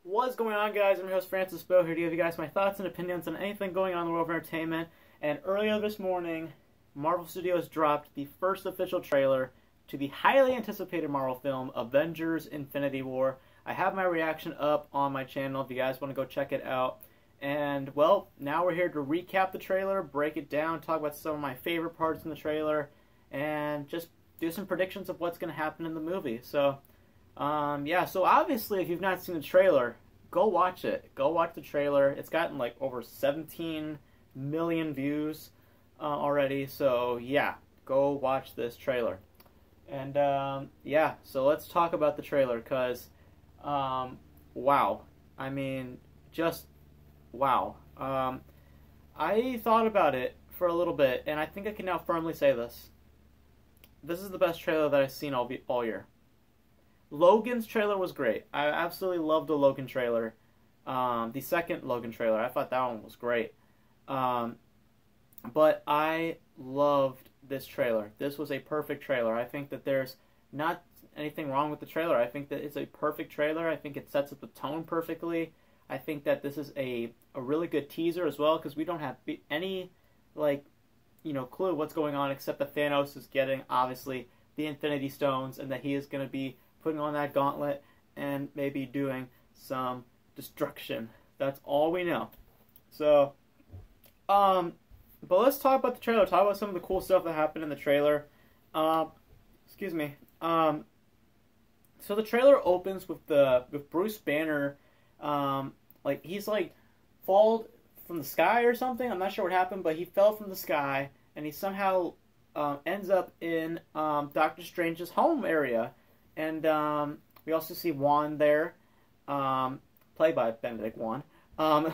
What's going on, guys? I'm your host, Francis Beau, here to give you guys my thoughts and opinions on anything going on in the world of entertainment. And earlier this morning, Marvel Studios dropped the first official trailer to the highly anticipated Marvel film, Avengers: Infinity War. I have my reaction up on my channel if you guys want to go check it out. And, well, now we're here to recap the trailer, break it down, talk about some of my favorite parts in the trailer, and just do some predictions of what's going to happen in the movie. So, yeah, so obviously if you've not seen the trailer, go watch it. Go watch the trailer. It's gotten like over 17 million views already, so yeah, go watch this trailer. And yeah, so let's talk about the trailer, because wow. I mean, just wow. I thought about it for a little bit, and I think I can now firmly say this. This is the best trailer that I've seen all year. Logan's trailer was great. I absolutely loved the Logan trailer. The second Logan trailer, I thought that one was great. But I loved this trailer. This was a perfect trailer. I think that there's not anything wrong with the trailer. I think that it's a perfect trailer. I think it sets up the tone perfectly. I think that this is a really good teaser as well, because we don't have any, like, clue what's going on, except that Thanos is getting, obviously, the Infinity Stones, and that he is going to be putting on that gauntlet and maybe doing some destruction. That's all we know. So, but let's talk about the trailer. Talk about some of the cool stuff that happened in the trailer. Excuse me. So the trailer opens with Bruce Banner, like he's like fallen from the sky or something. I'm not sure what happened, but he fell from the sky and he somehow ends up in Doctor Strange's home area. And we also see Wand there, played by Benedict Wand. And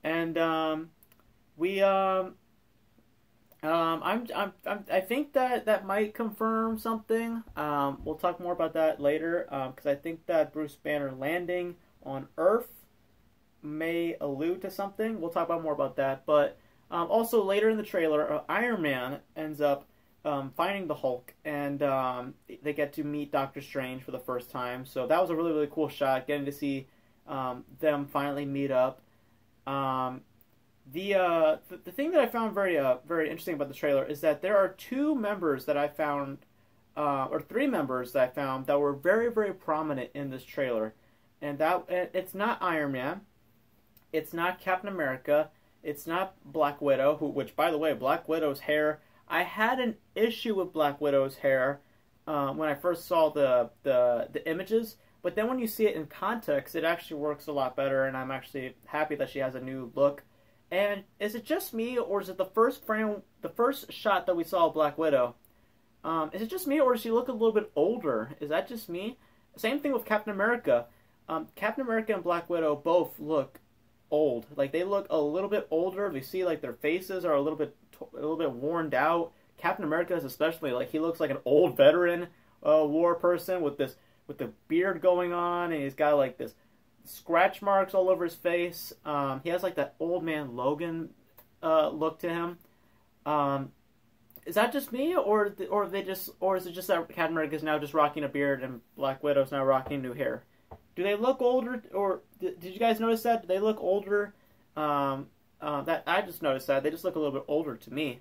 I think that might confirm something. We'll talk more about that later, because I think that Bruce Banner landing on Earth may allude to something. We'll talk about more about that. But also later in the trailer, Iron Man ends up finding the Hulk, and they get to meet Doctor Strange for the first time. So that was a really, really cool shot, getting to see them finally meet up. The thing that I found very interesting about the trailer is that there are two members that I found, or three members that I found that were very, very prominent in this trailer. And it's not Iron Man, it's not Captain America, it's not Black Widow, which, by the way, Black Widow's hair, I had an issue with Black Widow's hair when I first saw the images, but then when you see it in context, it actually works a lot better, and I'm actually happy that she has a new look. And is it just me, or is it the first shot that we saw of Black Widow? Is it just me, or does she look a little bit older? Is that just me? Same thing with Captain America. Captain America and Black Widow both look old. Like, they look a little bit older. We see, like, their faces are a little bit worn out. Captain America is especially, like, he looks like an old veteran war person with the beard going on, and he's got like this scratch marks all over his face. He has like that old man Logan look to him. Is that just me, or is it just that Captain America is now just rocking a beard and Black Widow's now rocking new hair? Do they look older, or did you guys notice that? Do they look older? That I just noticed that they just look a little bit older to me,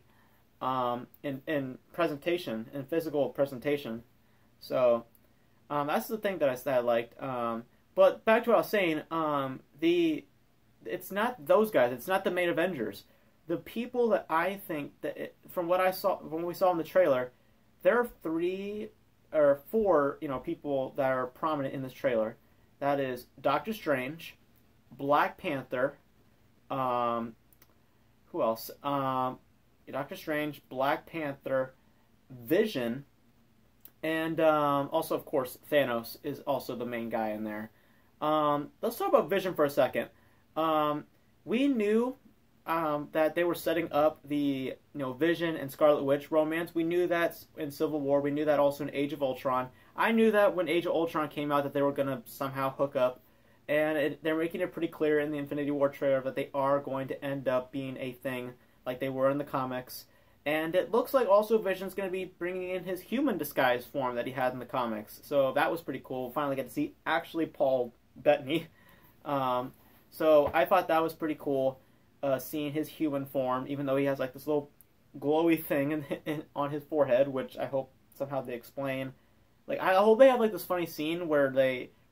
in presentation, in physical presentation. So that's the thing that I liked. But back to what I was saying, it's not those guys. It's not the main Avengers. The people that I think from what I saw when we saw in the trailer, there are 3 or 4 people that are prominent in this trailer. That is Doctor Strange, Black Panther. Who else? Doctor Strange, Black Panther, Vision, and also, of course, Thanos is also the main guy in there. Let's talk about Vision for a second. We knew that they were setting up the Vision and Scarlet Witch romance. We knew that in Civil War. We knew that also in Age of Ultron. I knew that when Age of Ultron came out that they were going to somehow hook up. And they're making it pretty clear in the Infinity War trailer that they are going to end up being a thing like they were in the comics. And it looks like also Vision's going to be bringing in his human disguise form that he had in the comics. So that was pretty cool. We'll finally get to see actually Paul Bettany. Um, so I thought that was pretty cool, seeing his human form, even though he has like this little glowy thing on his forehead, which I hope somehow they explain. Like I hope they have like this funny scene where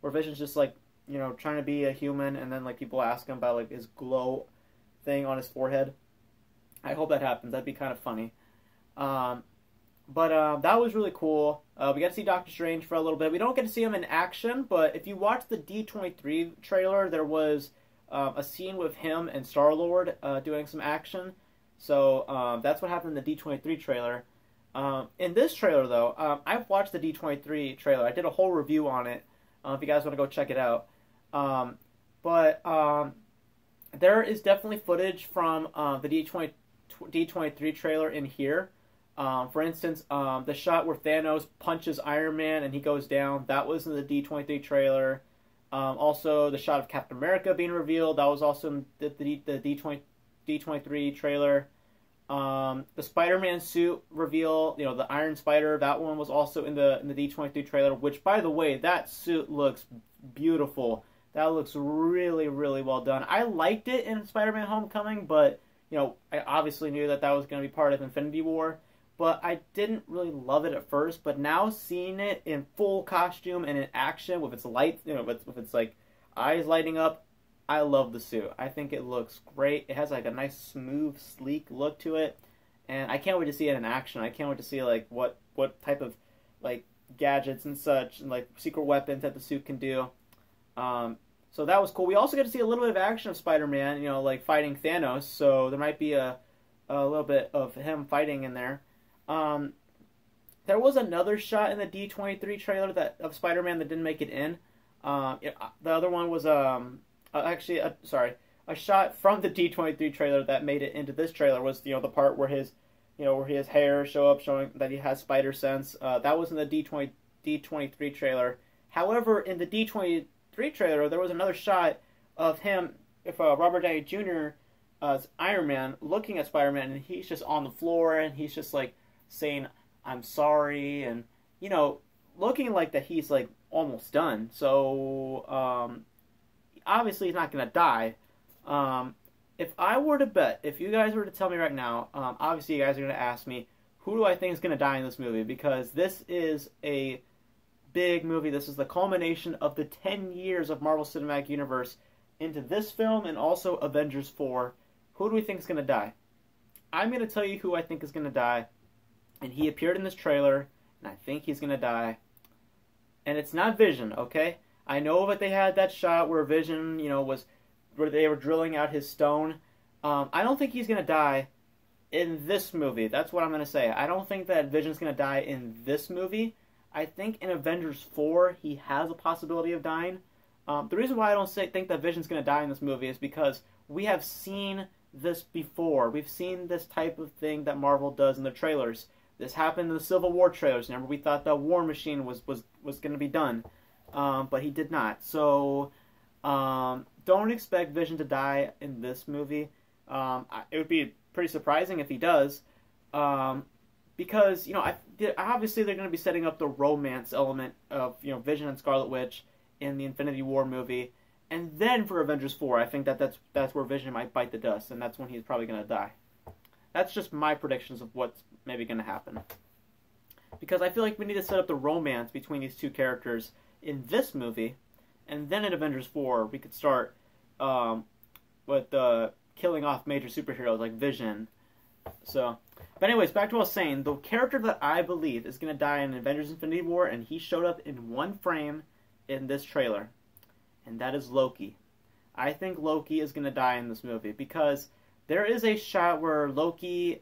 Vision's just like, you know, trying to be a human, and then like people ask him about like his glow thing on his forehead. I hope that happens. That'd be kind of funny. Um, but that was really cool. We got to see Doctor Strange for a little bit. We don't get to see him in action, but if you watch the D23 trailer, there was a scene with him and Star-Lord doing some action. So that's what happened in the D23 trailer. In this trailer, though, I've watched the D23 trailer. I did a whole review on it. If you guys want to go check it out. But there is definitely footage from the D23 trailer in here. For instance, the shot where Thanos punches Iron Man and he goes down, that was in the D23 trailer. Also, the shot of Captain America being revealed, that was also in the D23 trailer. The Spider-Man suit reveal, you know, the Iron Spider, that one was also in the D23 trailer, which, by the way, that suit looks beautiful. That looks really, really well done. I liked it in Spider-Man Homecoming, but, you know, I obviously knew that was going to be part of Infinity War. But I didn't really love it at first. But now seeing it in full costume and in action with its lights, you know, with its like eyes lighting up, I love the suit. I think it looks great. It has like a nice, smooth, sleek look to it, and I can't wait to see it in action. I can't wait to see like what type of like gadgets and such and like secret weapons that the suit can do. So that was cool. We also get to see a little bit of action of Spider-Man, you know, like fighting Thanos. So there might be a little bit of him fighting in there. There was another shot in the D23 trailer of Spider-Man that didn't make it in. The other one was a shot from the D23 trailer that made it into this trailer was, you know, the part where his hair showing that he has spider sense. That was in the D23 trailer. However, in the D23 trailer, there was another shot of him, Robert Downey Jr. As Iron Man, looking at Spider-Man, and he's just on the floor, and he's just like saying, "I'm sorry," and, you know, looking like that he's like almost done. So obviously he's not gonna die. If I were to bet, if you guys were to tell me right now, obviously you guys are gonna ask me, who do I think is gonna die in this movie? Because this is a big movie. This is the culmination of the 10 years of Marvel Cinematic Universe into this film and also Avengers 4. Who do we think is gonna die? I'm gonna tell you who I think is gonna die. And he appeared in this trailer, and I think he's gonna die. And it's not Vision, okay? I know that they had that shot where Vision, you know, where they were drilling out his stone. I don't think he's gonna die in this movie. That's what I'm gonna say. I don't think that Vision's gonna die in this movie. I think in Avengers 4 he has a possibility of dying. The reason why I don't think that Vision's gonna die in this movie is because we have seen this before. We've seen this type of thing that Marvel does in the trailers. This happened in the Civil War trailers. Remember, we thought the War Machine was going to be done, but he did not. So don't expect Vision to die in this movie. It would be pretty surprising if he does, because, you know, obviously they're going to be setting up the romance element of, you know, Vision and Scarlet Witch in the Infinity War movie, and then for Avengers 4, I think that's where Vision might bite the dust, and that's when he's probably going to die. That's just my predictions of what's maybe going to happen. Because I feel like we need to set up the romance between these two characters in this movie, and then in Avengers 4, we could start with killing off major superheroes like Vision. So, but anyways, back to what I was saying. The character that I believe is going to die in Avengers Infinity War, and he showed up in one frame in this trailer, and that is Loki. I think Loki is going to die in this movie, because there is a shot where Loki,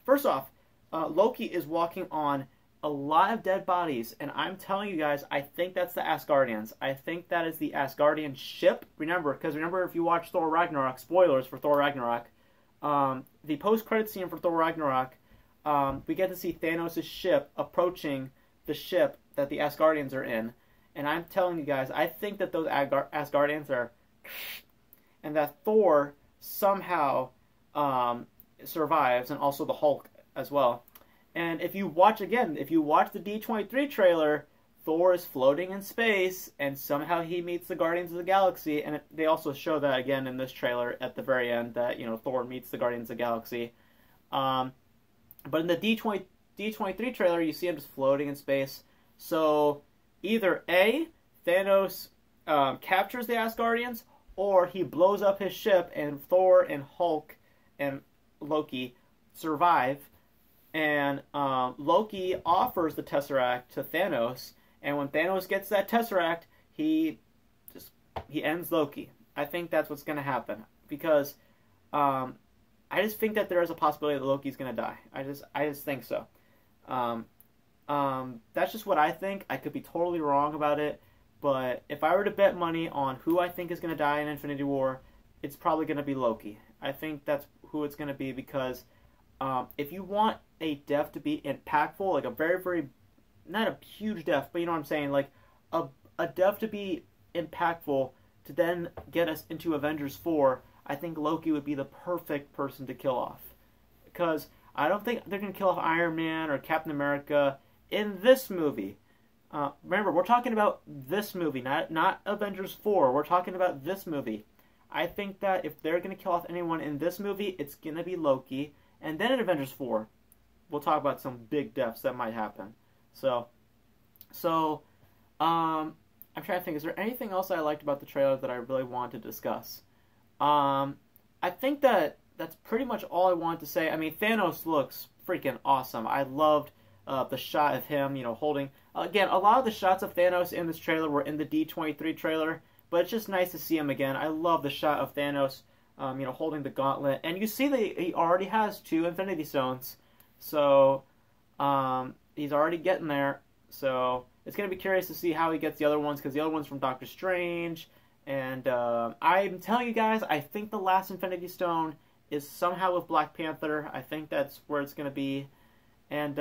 first off, Loki is walking on a lot of dead bodies, and I'm telling you guys, I think that's the Asgardians. I think that is the Asgardian ship. Remember, if you watch Thor Ragnarok, spoilers for Thor Ragnarok, the post-credit scene for Thor Ragnarok, we get to see Thanos' ship approaching the ship that the Asgardians are in, and I'm telling you guys, I think that those Asgardians are, and that Thor somehow survives, and also the Hulk as well. And if you watch the D23 trailer, Thor is floating in space, and somehow he meets the Guardians of the Galaxy. And they also show that again in this trailer at the very end that Thor meets the Guardians of the Galaxy. But in the D23 trailer, you see him just floating in space. So either A, Thanos captures the Asgardians, or he blows up his ship, and Thor and Hulk and Loki survive. And Loki offers the Tesseract to Thanos, and when Thanos gets that Tesseract, he ends Loki. I think that's what's going to happen, because I just think that there is a possibility that Loki's going to die. I just think so. That's just what I think. I could be totally wrong about it, but if I were to bet money on who I think is going to die in Infinity War, it's probably going to be Loki. I think that's who it's going to be, because if you want a death to be impactful, like a very, very, not a huge death, but you know what I'm saying, like a death to be impactful to then get us into Avengers 4, I think Loki would be the perfect person to kill off. Because I don't think they're going to kill off Iron Man or Captain America in this movie. Remember, we're talking about this movie, not Avengers 4. We're talking about this movie. I think that if they're going to kill off anyone in this movie, it's going to be Loki. And then in Avengers 4, we'll talk about some big deaths that might happen. So I'm trying to think, is there anything else I liked about the trailer that I really wanted to discuss? I think that's pretty much all I wanted to say. I mean, Thanos looks freaking awesome. I loved the shot of him, holding... Again, a lot of the shots of Thanos in this trailer were in the D23 trailer, but it's just nice to see him again. I love the shot of Thanos, holding the gauntlet. And you see that he already has 2 Infinity Stones. So, he's already getting there. So, it's going to be curious to see how he gets the other ones, because the other one's from Doctor Strange. And I'm telling you guys, I think the last Infinity Stone is somehow with Black Panther. I think that's where it's going to be. And,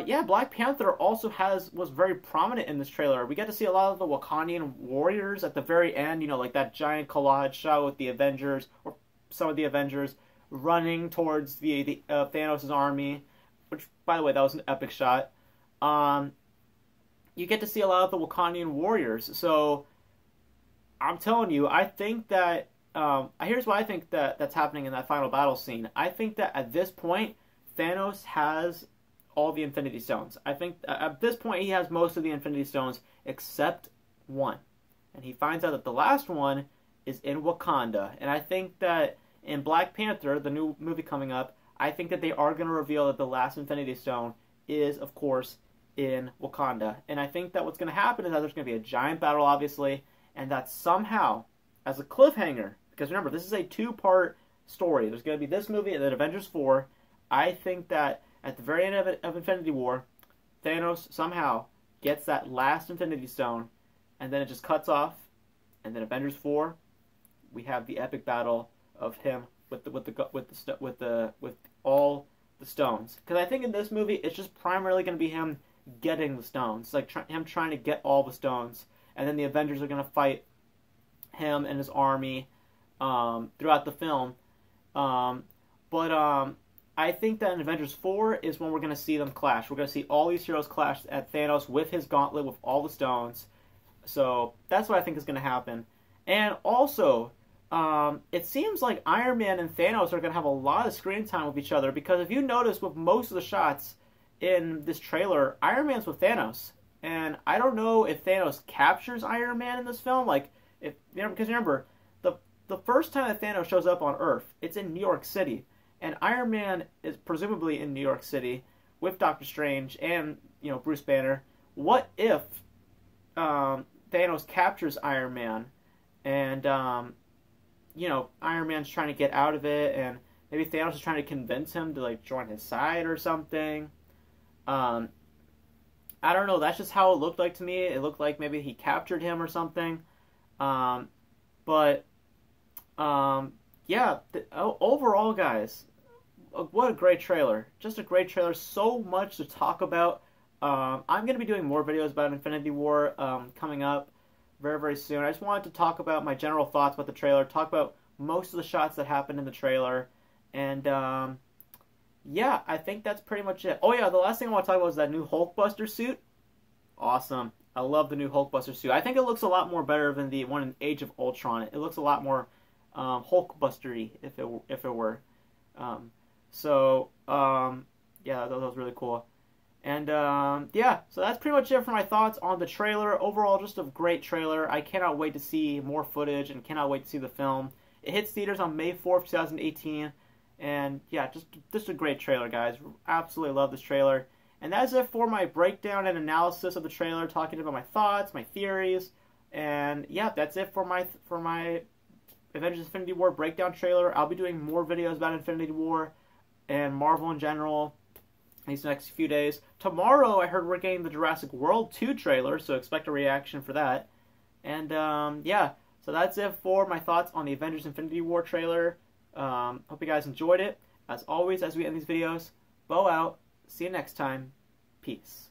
yeah, Black Panther also was very prominent in this trailer. We get to see a lot of the Wakandian warriors at the very end, like that giant collage shot with the Avengers, or some of the Avengers, running towards the Thanos' army, which, by the way, that was an epic shot. You get to see a lot of the Wakandian warriors, so I'm telling you, I think that, here's what I think that's happening in that final battle scene. I think that at this point, Thanos has all the Infinity Stones. I think at this point he has most of the Infinity Stones except one. And he finds out that the last one is in Wakanda. And I think that in Black Panther, the new movie coming up, I think that they are going to reveal that the last Infinity Stone is, of course, in Wakanda. And I think that what's going to happen is that there's going to be a giant battle, obviously, and that somehow, as a cliffhanger, because remember, this is a 2-part story. There's going to be this movie and then Avengers 4. I think that at the very end of Infinity War, Thanos somehow gets that last Infinity Stone, and then it just cuts off. And then Avengers 4, we have the epic battle of him with all the stones. Because I think in this movie, it's just primarily going to be him getting the stones, like him trying to get all the stones, and then the Avengers are going to fight him and his army throughout the film. I think that in Avengers 4 is when we're going to see them clash. We're going to see all these heroes clash at Thanos with his gauntlet with all the stones. So that's what I think is going to happen. And also, it seems like Iron Man and Thanos are going to have a lot of screen time with each other, because if you notice with most of the shots in this trailer, Iron Man's with Thanos. And I don't know if Thanos captures Iron Man in this film. Because remember, the first time that Thanos shows up on Earth, it's in New York City. And Iron Man is presumably in New York City with Doctor Strange and, Bruce Banner. What if Thanos captures Iron Man and, Iron Man's trying to get out of it, and maybe Thanos is trying to convince him to, join his side or something. I don't know. That's just how it looked like to me. It looked like maybe he captured him or something. Yeah, overall, guys, what a great trailer. Just a great trailer. So much to talk about. I'm going to be doing more videos about Infinity War coming up very, very soon. I just wanted to talk about my general thoughts about the trailer, talk about most of the shots that happened in the trailer, and yeah, I think that's pretty much it. Oh yeah, the last thing I want to talk about is that new Hulkbuster suit. Awesome. I love the new Hulkbuster suit. I think it looks a lot more better than the one in Age of Ultron. It looks a lot more Hulkbustery if it were. Um, yeah, that was really cool. And yeah, so that's pretty much it for my thoughts on the trailer. Overall, just a great trailer. I cannot wait to see more footage and cannot wait to see the film. It hits theaters on May 4th, 2018. And yeah, just a great trailer, guys. Absolutely love this trailer. And that's it for my breakdown and analysis of the trailer, talking about my thoughts, my theories. And yeah, that's it for my Avengers Infinity War breakdown trailer. I'll be doing more videos about Infinity War and Marvel in general these next few days. Tomorrow, I heard we're getting the Jurassic World 2 trailer, so expect a reaction for that. And yeah, so that's it for my thoughts on the Avengers Infinity War trailer. Hope you guys enjoyed it. As always, as we end these videos, Beau out. See you next time. Peace.